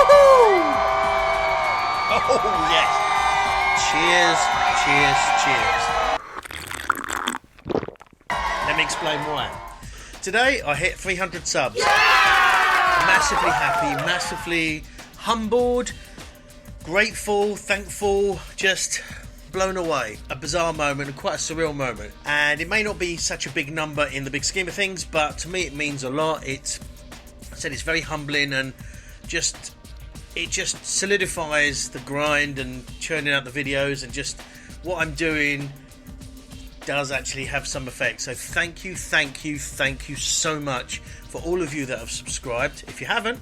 Woohoo! Oh, yes. Cheers. Let me explain why. Today, I hit 300 subs. Yeah! Massively happy, massively humbled, grateful, thankful, just blown away. A bizarre moment and quite a surreal moment. And it may not be such a big number in the big scheme of things, but to me it means a lot. I said it's very humbling, and it just solidifies the grind and churning out the videos, and just what I'm doing does actually have some effect. So thank you so much for all of you that have subscribed. If you haven't,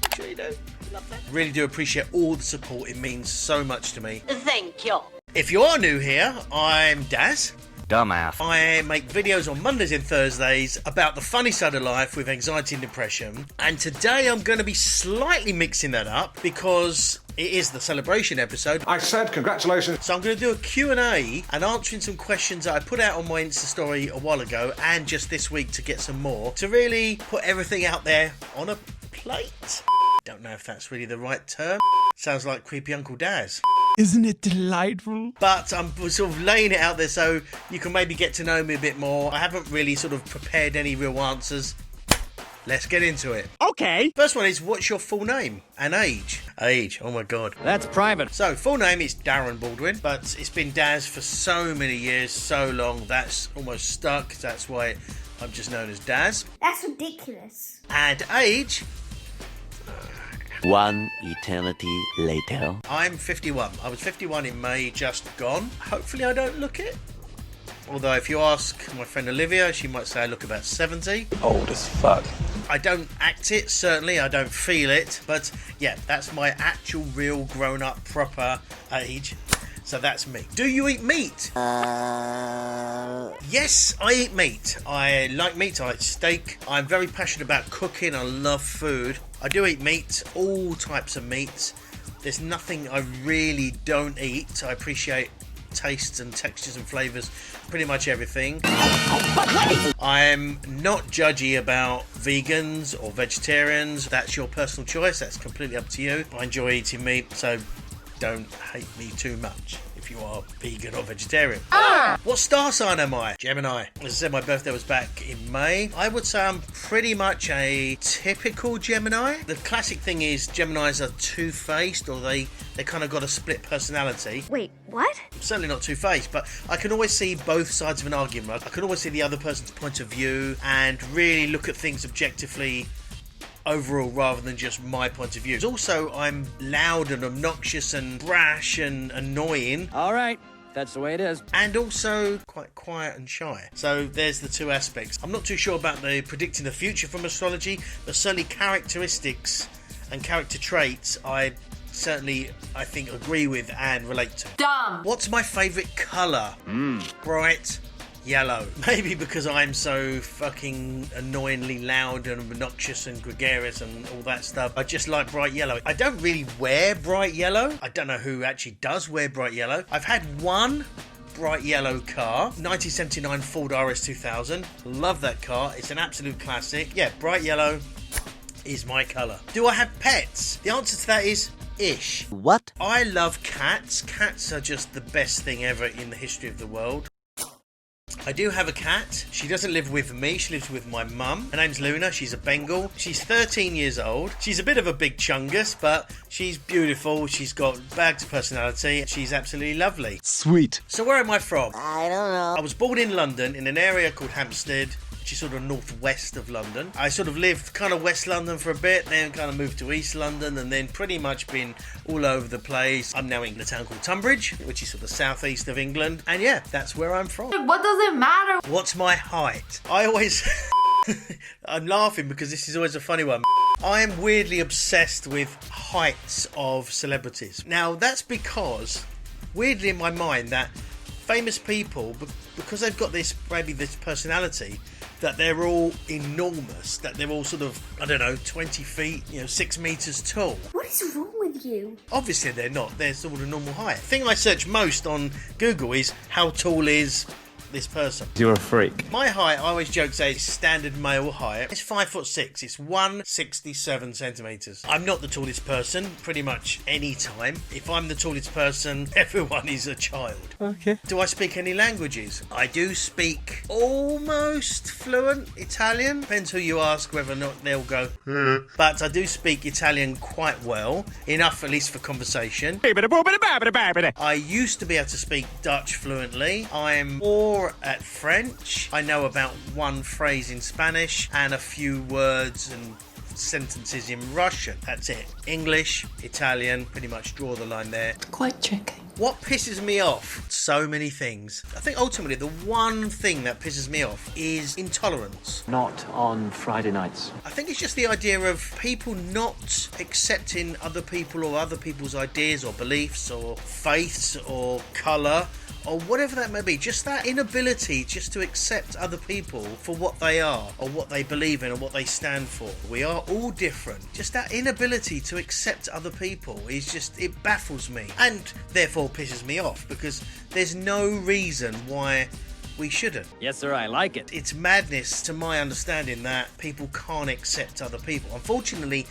make sure you do. Love that. Really do appreciate all the support. It means so much to me. Thank you. If you are new here, I'm Daz. Dumbass. I make videos on Mondays and Thursdays about the funny side of life with anxiety and depression. And today I'm going to be slightly mixing that up because it is the celebration episode. I said congratulations. So I'm going to do a Q&A and answering some questions that I put out on my Insta story a while ago and just this week to get some more. To really put everything out there on a plate. Don't know if that's really the right term. Sounds like creepy Uncle Daz. Isn't it delightful? But I'm sort of laying it out there so you can maybe get to know me a bit more. I haven't really sort of prepared any real answers. Let's get into it. Okay. First one is, what's your full name and age? Age, oh my god. That's private. So, full name is Darren Baldwin, but it's been Daz for so many years, so long, that's almost stuck. That's why I'm just known as Daz. That's ridiculous. And age... One eternity later. I'm 51. I was 51 in May, just gone. Hopefully I don't look it. Although if you ask my friend Olivia, she might say I look about 70. Old as fuck. I don't act it, certainly. I don't feel it. But yeah, that's my actual, real, grown-up, proper age. So that's me. Do you eat meat? Yes, I eat meat. I like meat. I like steak. I'm very passionate about cooking. I love food. I do eat meat, all types of meats. There's nothing I really don't eat. I appreciate tastes and textures and flavours, pretty much everything. I'm not judgy about vegans or vegetarians. That's your personal choice. That's completely up to you. I enjoy eating meat, so don't hate me too much if you are vegan or vegetarian. What star sign am I? Gemini. As I said, my birthday was back in May. I would say I'm pretty much a typical Gemini. The classic thing is Geminis are two-faced, or they kind of got a split personality. Wait, what? I'm certainly not two-faced, but I can always see both sides of an argument. I can always see the other person's point of view and really look at things objectively overall rather than just my point of view. Also, I'm loud and obnoxious and brash and annoying. All right. That's the way it is. And also quite quiet and shy. So there's the two aspects. I'm not too sure about the predicting the future from astrology, but certainly characteristics and character traits I think agree with and relate to. Dumb. What's my favourite colour? Bright yellow. Maybe because I'm so fucking annoyingly loud and obnoxious and gregarious and all that stuff. I just like bright yellow. I don't really wear bright yellow. I don't know who actually does wear bright yellow. I've had one bright yellow car, 1979 Ford RS 2000. Love that car. It's an absolute classic. Yeah, bright yellow is my colour. Do I have pets? The answer to that is ish. What? I love cats. Cats are just the best thing ever in the history of the world. I do have a cat. She doesn't live with me. She lives with my mum. Her name's Luna. She's a Bengal. She's 13 years old. She's a bit of a big chungus, but she's beautiful. She's got bags of personality. She's absolutely lovely. Sweet. So where am I from? I don't know. I was born in London in an area called Hampstead, which is sort of northwest of London. I sort of lived kind of West London for a bit, then kind of moved to East London, and then pretty much been all over the place. I'm now in a town called Tunbridge, which is sort of southeast of England. And yeah, that's where I'm from. What does it matter? What's my height? I always... I'm laughing because this is always a funny one. I am weirdly obsessed with heights of celebrities. Now, that's because, weirdly in my mind, that famous people, because they've got this, maybe this personality, that they're all enormous, that they're all sort of, 20 feet, 6 meters tall. What is wrong with you? Obviously they're not, they're sort of a normal height. The thing I search most on Google is how tall is this person. You're a freak. My height, I always joke, say it's standard male height. It's 5'6". It's 167 centimetres. I'm not the tallest person, pretty much any time. If I'm the tallest person, everyone is a child. Okay. Do I speak any languages? I do speak almost fluent Italian. Depends who you ask whether or not they'll go, but I do speak Italian quite well, enough at least for conversation. I used to be able to speak Dutch fluently. I'm more at French. I know about one phrase in Spanish and a few words and sentences in Russian. That's it. English, Italian, pretty much draw the line there. Quite tricky. What pisses me off? So many things. I think ultimately the one thing that pisses me off is intolerance. Not on Friday nights. I think it's just the idea of people not accepting other people or other people's ideas or beliefs or faiths or colour or whatever that may be. Just that inability just to accept other people for what they are or what they believe in or what they stand for. We are all different. Just that inability to accept other people is just, it baffles me and therefore pisses me off because there's no reason why we shouldn't. Yes, sir, I like it. It's madness to my understanding that people can't accept other people. Unfortunately,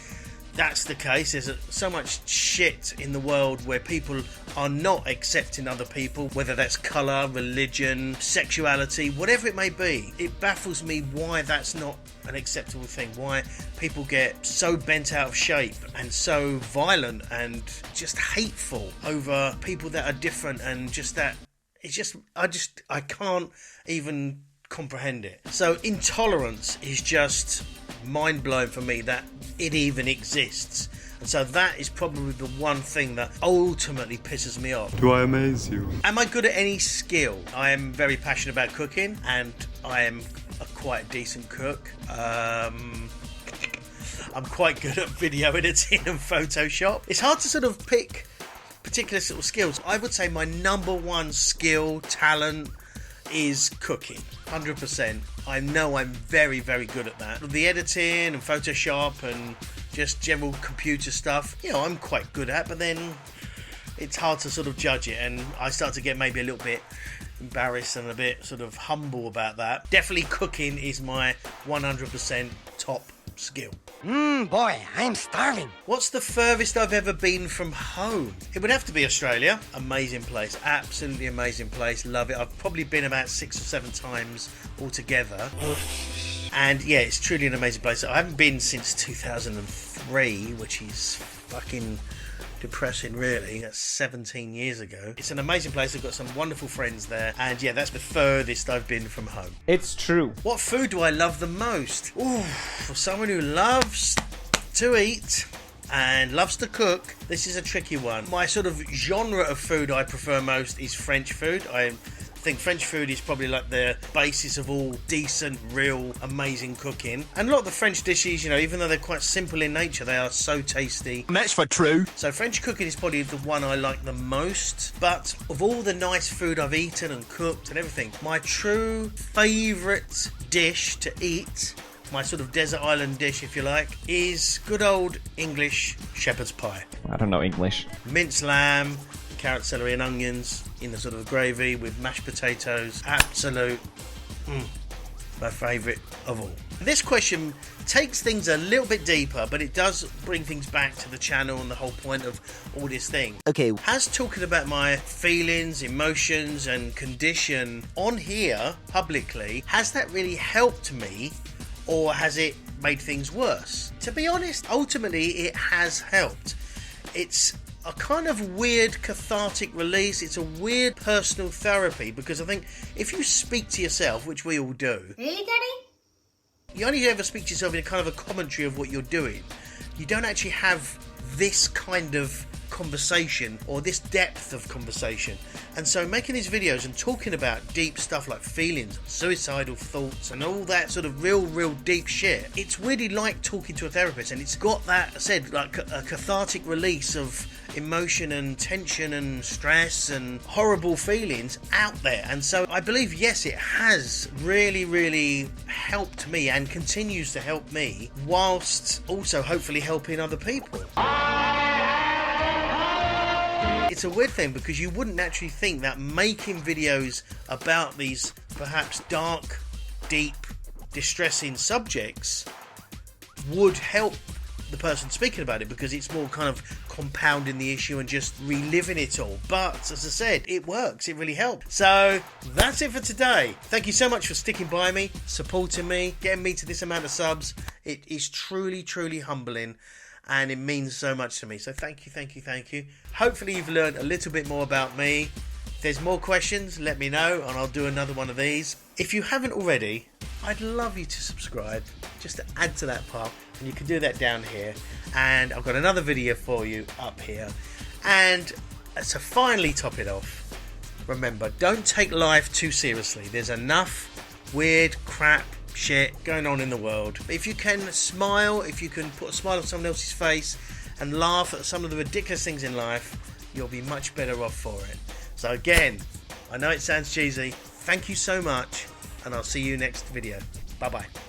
that's the case. There's so much shit in the world where people are not accepting other people, whether that's colour, religion, sexuality, whatever it may be. It baffles me why that's not an acceptable thing, why people get so bent out of shape and so violent and just hateful over people that are different, and just that it's just I can't even comprehend it. So intolerance is just mind-blowing for me that it even exists, and so that is probably the one thing that ultimately pisses me off. Do I amaze you? Am I good at any skill? I am very passionate about cooking, and I am a quite decent cook. I'm quite good at video editing and Photoshop. It's hard to sort of pick particular sort of skills. I would say my number one skill, talent, is cooking. 100%. I know I'm very, very good at that. The editing and Photoshop and just general computer stuff, you know, I'm quite good at, but then it's hard to sort of judge it, and I start to get maybe a little bit embarrassed and a bit sort of humble about that. Definitely cooking is my 100% top skill. Boy, I'm starving. What's the furthest I've ever been from home? It would have to be Australia. Amazing place. Absolutely amazing place. Love it. I've probably been about 6 or 7 times altogether. And yeah, it's truly an amazing place. I haven't been since 2003, which is fucking depressing, really. That's 17 years ago. It's an amazing place. I've got some wonderful friends there, and yeah, that's the furthest I've been from home. It's true. What food do I love the most? Ooh, for someone who loves to eat and loves to cook, this is a tricky one. My sort of genre of food I prefer most is French food. I think French food is probably like the basis of all decent, real, amazing cooking. And a lot of the French dishes, you know, even though they're quite simple in nature, they are so tasty. And that's for true. So French cooking is probably the one I like the most. But of all the nice food I've eaten and cooked and everything, my true favourite dish to eat, my sort of desert island dish, if you like, is good old English shepherd's pie. I don't know English. Minced lamb, carrot, celery and onions in a sort of gravy with mashed potatoes. Absolute, my favourite of all. This question takes things a little bit deeper, but it does bring things back to the channel and the whole point of all this thing. Okay. Has talking about my feelings, emotions and condition on here publicly, has that really helped me, or has it made things worse? To be honest, ultimately it has helped. It's a kind of weird cathartic release. It's a weird personal therapy, because I think if you speak to yourself, which we all do, Really, Daddy? you only ever speak to yourself in a kind of a commentary of what you're doing. You don't actually have this kind of conversation or this depth of conversation. And so making these videos and talking about deep stuff like feelings, suicidal thoughts and all that sort of real deep shit, it's really like talking to a therapist, and it's got that, I said, like a cathartic release of emotion and tension and stress and horrible feelings out there. And so I believe, yes, it has really helped me and continues to help me, whilst also hopefully helping other people. It's a weird thing because you wouldn't naturally think that making videos about these perhaps dark, deep, distressing subjects would help the person speaking about it, because it's more kind of compounding the issue and just reliving it all. But as I said, it works, it really helps. So that's it for today. Thank you so much for sticking by me, supporting me, getting me to this amount of subs. It is truly, truly humbling, and it means so much to me. So thank you, thank you, thank you. Hopefully you've learned a little bit more about me. If there's more questions, let me know and I'll do another one of these. If you haven't already, I'd love you to subscribe, just to add to that pile, and you can do that down here. And I've got another video for you up here. And to finally top it off, remember, don't take life too seriously. There's enough weird crap shit going on in the world. But if you can smile, if you can put a smile on someone else's face and laugh at some of the ridiculous things in life, you'll be much better off for it. So again, I know it sounds cheesy, thank you so much, and I'll see you next video. Bye bye.